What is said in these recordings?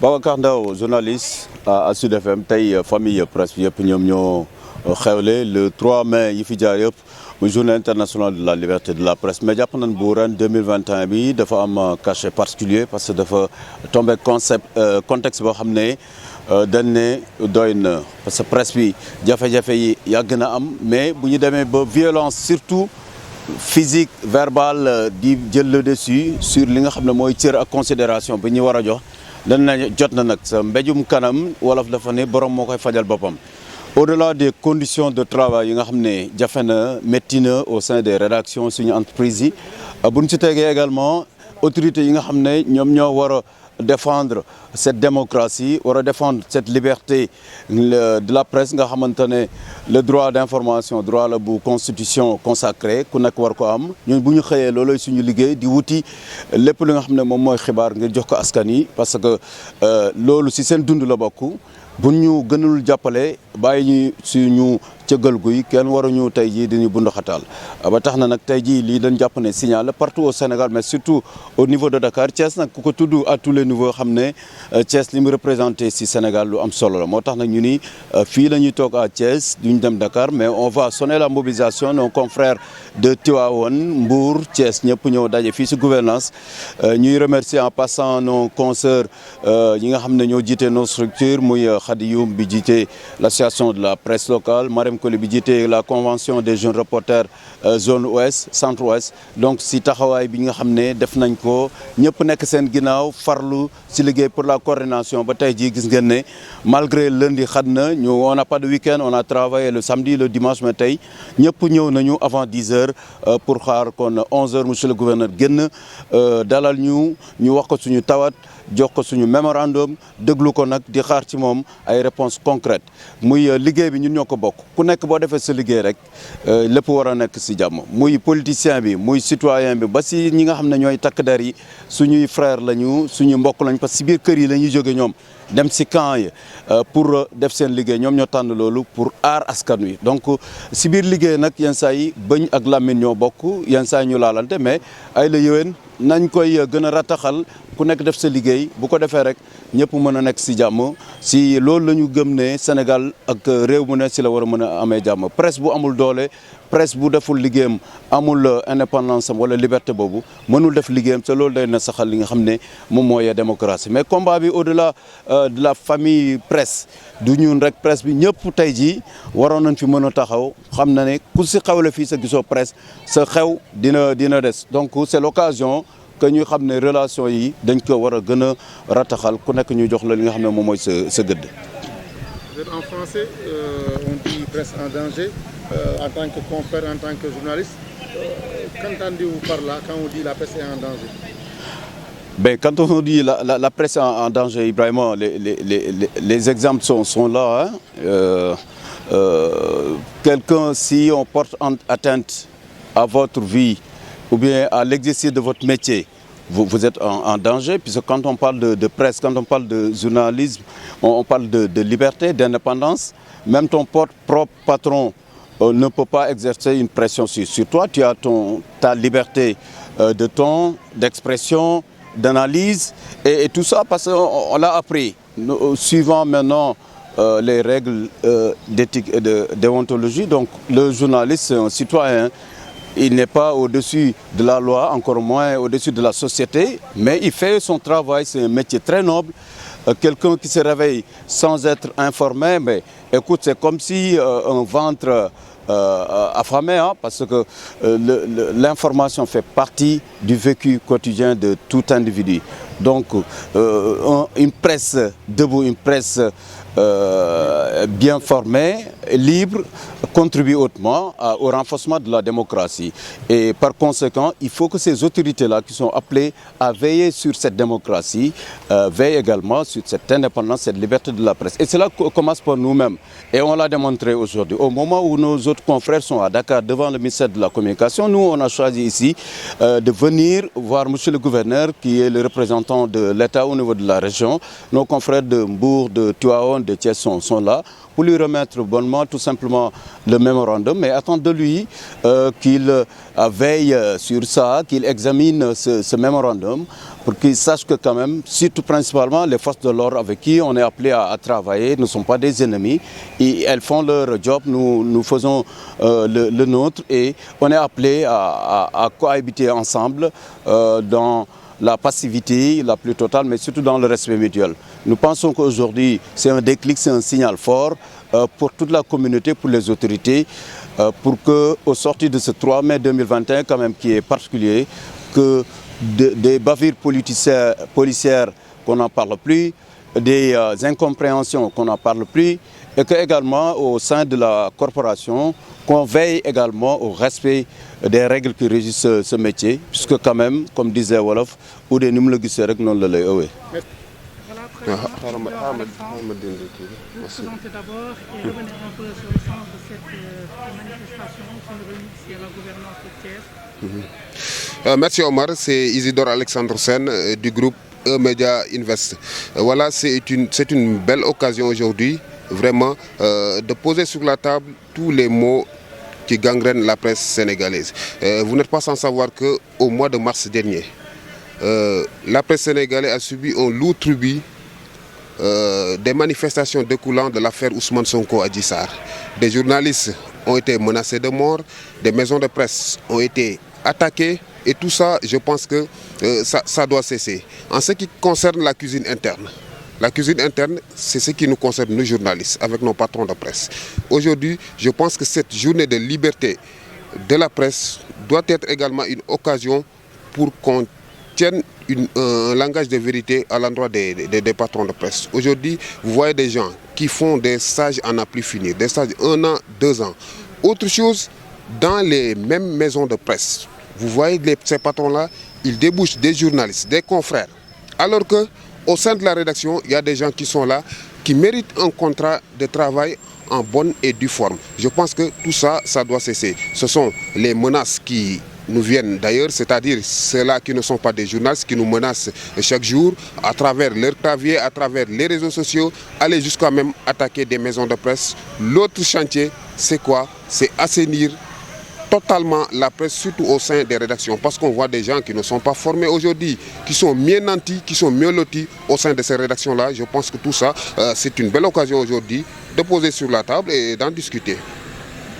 Babacar Ndao, journaliste à Sud FM tey famille presse yëpp ñoom ñoo xewle le 3 mai yi fi jaar yëpp muy journée internationale de la liberté de la presse mais jàpp nañ bu ren 2021 bi dafa am cachet particulier parce que dafa tombé contexte boo xam ne dañ ne doy na parce que presse bi jafe-jafe yi yàgg na am mais bu ñu demee ba violence surtout physique verbale di jël le dessus sur li nga xam ne mooy cër ak considération bi ñu war a jox dañ na jot na nag sa mbéjum kanam wolof dafa ne borom moo koy fajal boppam. Au-delà des conditions de travail yi nga xam ne jafe na métti na au sein des rédactions suñu entreprise yi bu ñu si tegee également autorités yi nga xam ne ñoom ñoo war a défendre cette démocratie war a défendre cette liberté de la presse nga xamante ne le droit d'information droit la bu constitution consacré ku nekk war ko am ñun bu ñu xëyee looloy suñu liggéey di wuti lépp li nga xam ne moom mooy xibaar ngir jox ko askan yi parce que loolu si seen dund la bokk bu ñu gënul jàppale bàyyi ñu suñu cëggal guy kenn waruñu tey jii di ñu bunduxataal ba tax na nag tey jii lii dañ jàpp ne signal partout au Sénégal mais surtout au niveau de Dakar Thiès nag ku ko tudd à tous les niveaux xam ne Thiès li mu représenté si Sénégal lu am solo la moo tax nag ñu ni fii la ñuy toog à Thiès duñ dem Dakar mais on va sonner la mobilisation nos confrères de Tivaouane Mbour Thiès ñëpp ñëw daje fii si gouvernance ñuy remercier en passant nos consoeurs yi nga xam ne ñoo jiite nos structures muy Khady Youm bi jiite l'association de la presse locale Marème Koli bi jiite la convention des jeunes reporters zone ouest centre ouest donc si taxawaay bi nga xam ne def nañ ko ñëpp nekk seen ginnaaw farlu si liggéey pour la coordination ba tey jii gis ngeen ne malgré lundi xat na ñu on n'a pas de week-end on a travaillé le samedi le dimanche mais tey ñëpp ñëw nañu avant 10 heures pour xaar kon 11 heures monsieur le gouverneur génn dalal ñu wax ko suñu tawat jox ko suñu mémorandum déglu ko nag di xaar ci moom ay réponses concrètes muy liggéey bi ñun ñoo ko bokk ku nekk boo defee sa liggéey rek lépp war a nekk si jàmm muy politicien bi muy citoyen bi ba si ñi nga xam ne ñooy takk der yi suñuy frère lañu suñu mbokk lañu parce que si biir kër yi la ñuy jóge ñoom dem si camp yi pour def seen liggéey ñoom ñoo tànn loolu pour aar askan wi donc si biir liggéey nag yenn saa yi bëñ ak làmmiñ ñoo bokk yenn saa yi ñu laalante mais ay la yéwén nañ koy gën a rataxal ku nekk def sa liggéey bu ko defee rek ñëpp mën a nekk si jàmm si loolu la ñu gëm ne Sénégal ak réew mu ne si la war a mën a amee jàmm presse bu amul doole presse bu deful liggéeyam amul indépendance am wala liberté boobu mënul def liggéeyam te loolu day na saxal li nga xam ne moom mooy démocratie mais combat bi au-delà de la famille presse du ñun rek presse bi ñëpp tey jii waroon nañ fi mën a taxaw xam na ne ku si xewle fii sa gisoo presse sa xew dina des donc c'est l'occasion que ñu xam ne relation yi dañ ko war a gën a rataxal ku nekk ñu jox la li nga xam ne moom mooy sa gëdd. En français, on dit presse en danger. En tant que confrère, en tant que journaliste, qu'entendez-vous par là quand on dit la presse est en danger? Ben, quand on dit la presse en danger, Ibrahima, les exemples sont là. Hein. Quelqu'un, si on porte atteinte à votre vie ou bien à l'exercice de votre métier, vous êtes en danger, puisque quand on parle de presse, quand on parle de journalisme, on parle de liberté, d'indépendance. Même ton propre patron ne peut pas exercer une pression sur toi. Tu as ta liberté de ton, d'expression, d'analyse et tout ça parce qu'on l'a appris. Suivant maintenant les règles d'éthique et de déontologie, donc le journaliste, c'est un citoyen. Il n'est pas au-dessus de la loi, encore moins au-dessus de la société, mais il fait son travail, c'est un métier très noble. Quelqu'un qui se réveille sans être informé, mais écoute, c'est comme si un ventre affamé, hein, parce que l'information fait partie du vécu quotidien de tout individu. Donc, une presse debout, une presse bien formée, libre, contribue hautement au renforcement de la démocratie. Et par conséquent, il faut que ces autorités-là qui sont appelées à veiller sur cette démocratie, veillent également sur cette indépendance, cette liberté de la presse. Et cela commence par nous-mêmes. Et on l'a démontré aujourd'hui. Au moment où nos autres confrères sont à Dakar devant le ministère de la Communication, nous, on a choisi ici de venir voir monsieur le gouverneur, qui est le représentant représentants de l'État au niveau de la région. Nos confrères de Mbour, de Tivaouane, de Thiès sont là pour lui remettre bonnement tout simplement le mémorandum, mais attendre de lui qu'il veille sur ça, qu'il examine ce mémorandum pour qu'il sache que quand même, surtout principalement les forces de l'ordre avec qui on est appelé à travailler ne sont pas des ennemis. Et elles font leur job, nous faisons le nôtre et on est appelé à cohabiter ensemble dans la passivité la plus totale, mais surtout dans le respect mutuel. Nous pensons qu'aujourd'hui, c'est un déclic, c'est un signal fort pour toute la communauté, pour les autorités, pour qu'au sortir de ce 3 mai 2021, quand même, qui est particulier, que des bavures policières qu'on n'en parle plus, des incompréhensions qu'on n'en parle plus, et qu'également au sein de la corporation, qu'on veille également au respect des règles qui régissent ce métier, puisque quand même, comme disait Wolof, ou des numéros qui seraient non le lait. Vous présentez d'abord et revenir un peu sur le sens de cette manifestation qui nous réunit ici à la gouvernance de Thiès. Merci Omar, c'est Isidore Alexandre Sen du groupe E-Media Invest. Voilà, c'est une belle occasion aujourd'hui, vraiment, de poser sur la table tous les mots qui gangrènent la presse sénégalaise. Vous n'êtes pas sans savoir qu'au mois de mars dernier, la presse sénégalaise a subi un lourd tribut des manifestations découlant de l'affaire Ousmane Sonko Adji Sarr. Des journalistes ont été menacés de mort, des maisons de presse ont été attaquées et tout ça, je pense que ça doit cesser. En ce qui concerne la cuisine interne, c'est ce qui nous concerne, nous journalistes, avec nos patrons de presse. Aujourd'hui, je pense que cette journée de liberté de la presse doit être également une occasion pour qu'on tienne un langage de vérité à l'endroit des patrons de presse. Aujourd'hui, vous voyez des gens qui font des stages à n'en plus finir, des stages 1 an, 2 ans. Autre chose, dans les mêmes maisons de presse, vous voyez ces patrons-là, ils débouchent des journalistes, des confrères. Alors qu'au sein de la rédaction, il y a des gens qui sont là, qui méritent un contrat de travail en bonne et due forme. Je pense que tout ça, ça doit cesser. Ce sont les menaces qui nous viennent d'ailleurs, c'est-à-dire ceux-là qui ne sont pas des journalistes, qui nous menacent chaque jour à travers leur clavier, à travers les réseaux sociaux, aller jusqu'à même attaquer des maisons de presse. L'autre chantier, c'est quoi? C'est assainir totalement la presse, surtout au sein des rédactions, parce qu'on voit des gens qui ne sont pas formés aujourd'hui, qui sont mieux nantis, qui sont mieux lotis au sein de ces rédactions-là. Je pense que tout ça, c'est une belle occasion aujourd'hui de poser sur la table et d'en discuter.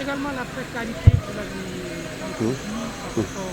Également la précarité de la vie par rapport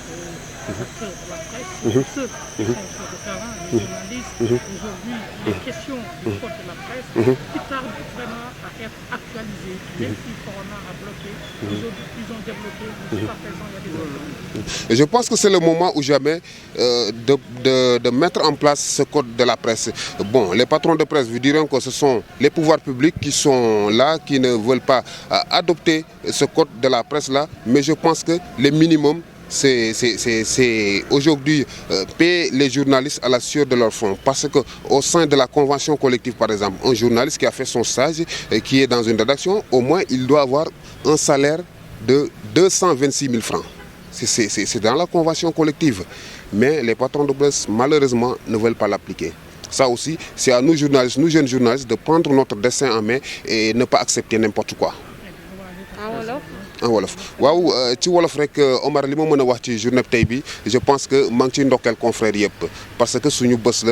aux acteurs de la presse, ceux qui sont sur le terrain, les journalistes, aujourd'hui les questions du code de la presse qui tardent vraiment à être actualisées. Depuis Corona a bloqué, aujourd'hui ils ont débloqué, mais jusqu'à présent il y a des problèmes. Je pense que c'est le moment ou jamais de mettre en place ce code de la presse. Bon, les patrons de presse vous diront que ce sont les pouvoirs publics qui sont là, qui ne veulent pas adopter ce code de la presse-là, mais je pense que le minimum, c'est aujourd'hui payer les journalistes à la sueur de leur fonds. Parce qu'au sein de la convention collective, par exemple, un journaliste qui a fait son stage et qui est dans une rédaction, au moins il doit avoir un salaire de 226 000 francs. C'est dans la convention collective. Mais les patrons de presse, malheureusement, ne veulent pas l'appliquer. Ça aussi, c'est à nous journalistes, nous jeunes journalistes, de prendre notre destin en main et ne pas accepter n'importe quoi. En wolof waaw ci wolof rek Omar li ma mën a wax ci journée tey bi je pense que maa ngi ciy ndokkeel confrères yëpp parce que suñu bés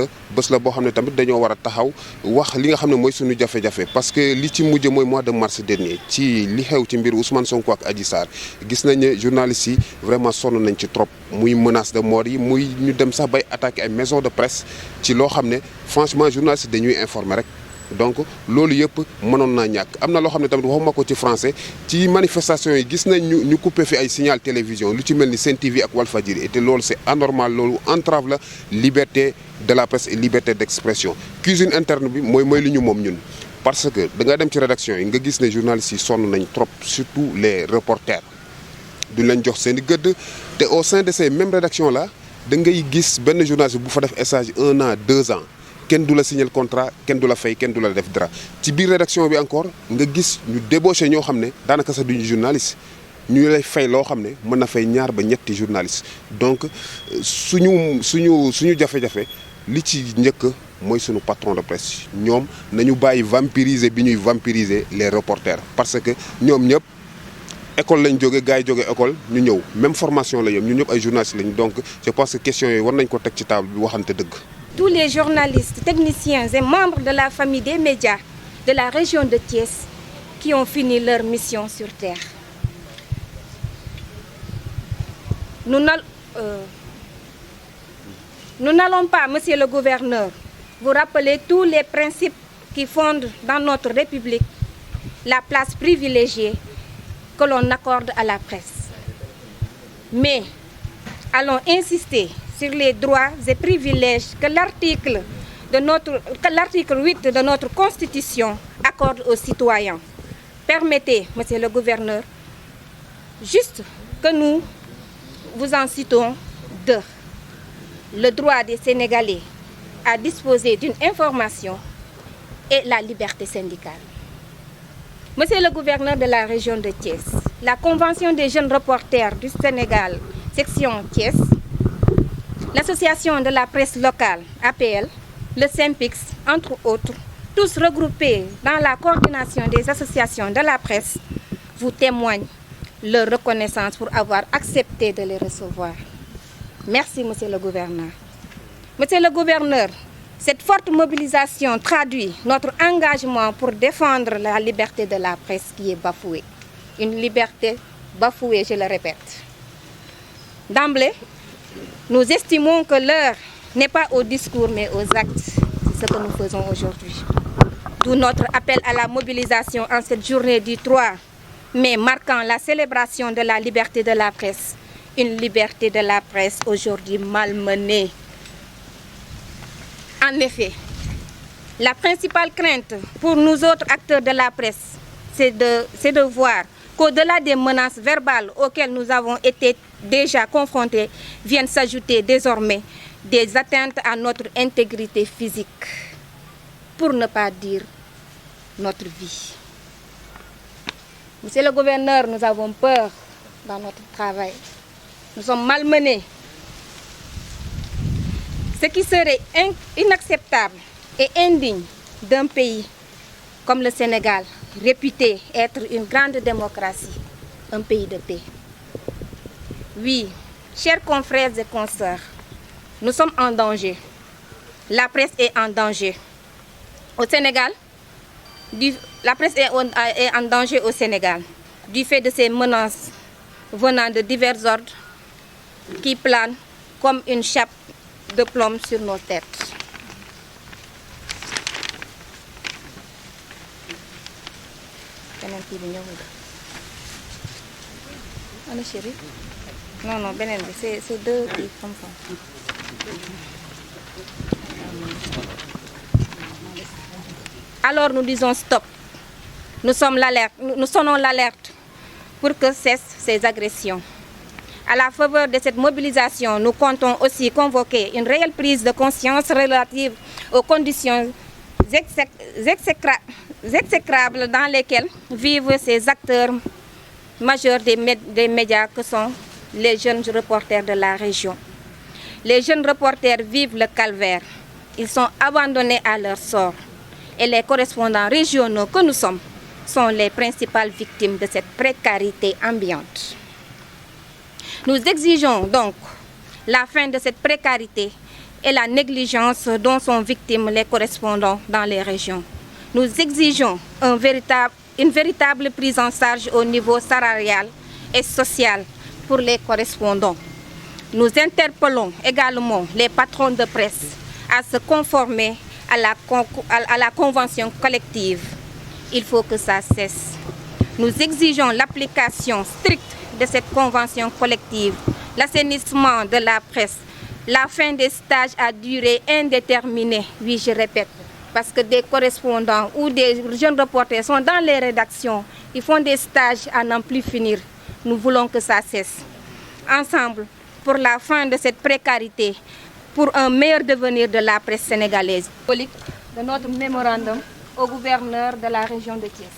la boo xam ne tamit dañoo war a taxaw wax li nga xam ne mooy suñu jafe-jafe parce que li ci mujj mooy mois de mars dernier ci li xew ci mbir Ousmane Sonko ak Adji Sarr gis nañ ne journalistes yi vraiment sonn nañ ci trop muy menace de mort yi muy ñu dem sax bay attaquer ay maisons de presse ci loo xam ne franchement journalistes dañuy informer rek. Donc loolu yëpp mënoon naa ñàkk am na loo xam ne tamit waxuma ko ci français ci manifestation yi gis nañ ñu coupé fi ay signal télévision lu ci mel ni Sen TV ak Walfadjri et te loolu c'est anormal loolu entrave la liberté de la presse et liberté d'expression. Cuisine interne bi mooy li ñu moom ñun parce que da nga dem ci rédaction yi nga gis ne journalistes yi sonn nañ trop surtout les reporters duñ leen jox seen i gëdd te au sein de ces mêmes rédactions là da ngay gis benn journaliste bu fa def stage 1 an 2 ans. kenn du la signer le contrat kenn du la fay kenn du la def dara ci biir rédaction bi encore nga gis ñu débauché ñoo xam ne daanaka sax duñu journaliste ñu lay fay loo xam ne mën na fay ñaar ba ñetti journaliste donc suñu jafe-jafe li ci njëkk mooy sunu patron de presse ñoom nañu bàyyi vampiriser bi ñuy vampiriser les reporters parce que ñoom ñëpp école lañ jóge gars yi jóge école ñu ñëw même formation la yem ñun ñëpp ay journalistes lañ donc je pense que question yooyu war nañ ko teg ci table bi waxante dëgg. Tous les journalistes, techniciens et membres de la famille des médias de la région de Thiès qui ont fini leur mission sur terre. Nous n'allons pas, monsieur le gouverneur, vous rappeler tous les principes qui fondent dans notre République la place privilégiée que l'on accorde à la presse. Mais allons insister sur les droits et privilèges que l'article 8 de notre Constitution accorde aux citoyens. Permettez, monsieur le gouverneur, juste que nous vous en citons deux. Le droit des Sénégalais à disposer d'une information et la liberté syndicale. Monsieur le gouverneur de la région de Thiès, la Convention des jeunes reporters du Sénégal, section Thiès, l'Association de la presse locale, APL, le SYNPICS, entre autres, tous regroupés dans la coordination des associations de la presse, vous témoignent leur reconnaissance pour avoir accepté de les recevoir. Merci, monsieur le gouverneur. Monsieur le gouverneur, cette forte mobilisation traduit notre engagement pour défendre la liberté de la presse qui est bafouée. Une liberté bafouée, je le répète. D'emblée, nous estimons que l'heure n'est pas au discours mais aux actes. C'est ce que nous faisons aujourd'hui. D'où notre appel à la mobilisation en cette journée du 3 mai marquant la célébration de la liberté de la presse. Une liberté de la presse aujourd'hui malmenée. En effet, la principale crainte pour nous autres acteurs de la presse, c'est de voir qu'au-delà des menaces verbales auxquelles nous avons été déjà confrontés, viennent s'ajouter désormais des atteintes à notre intégrité physique, pour ne pas dire notre vie. Monsieur le gouverneur, nous avons peur dans notre travail. Nous sommes malmenés. Ce qui serait inacceptable et indigne d'un pays comme le Sénégal, réputé être une grande démocratie, un pays de paix. Oui, chers confrères et consoeurs, nous sommes en danger. La presse est en danger. Au Sénégal, la presse est en danger au Sénégal, du fait de ces menaces venant de divers ordres qui planent comme une chape de plomb sur nos têtes. Non, c'est deux qui comme ça. Alors nous disons stop. Nous sonnons l'alerte pour que cessent ces agressions. À la faveur de cette mobilisation, nous comptons aussi convoquer une réelle prise de conscience relative aux conditions exécrables dans lesquelles vivent ces acteurs majeurs des médias que sont les jeunes reporters de la région. Les jeunes reporters vivent le calvaire. Ils sont abandonnés à leur sort. Et les correspondants régionaux que nous sommes sont les principales victimes de cette précarité ambiante. Nous exigeons donc la fin de cette précarité et la négligence dont sont victimes les correspondants dans les régions. Nous exigeons une véritable prise en charge au niveau salarial et social pour les correspondants. Nous interpellons également les patrons de presse à se conformer à la convention collective. Il faut que ça cesse. Nous exigeons l'application stricte de cette convention collective, l'assainissement de la presse, la fin des stages à durée indéterminée. Oui, je répète, parce que des correspondants ou des jeunes reporters sont dans les rédactions, ils font des stages à n'en plus finir. Nous voulons que ça cesse. Ensemble, pour la fin de cette précarité, pour un meilleur devenir de la presse sénégalaise. De notre mémorandum au gouverneur de la région de Thiès.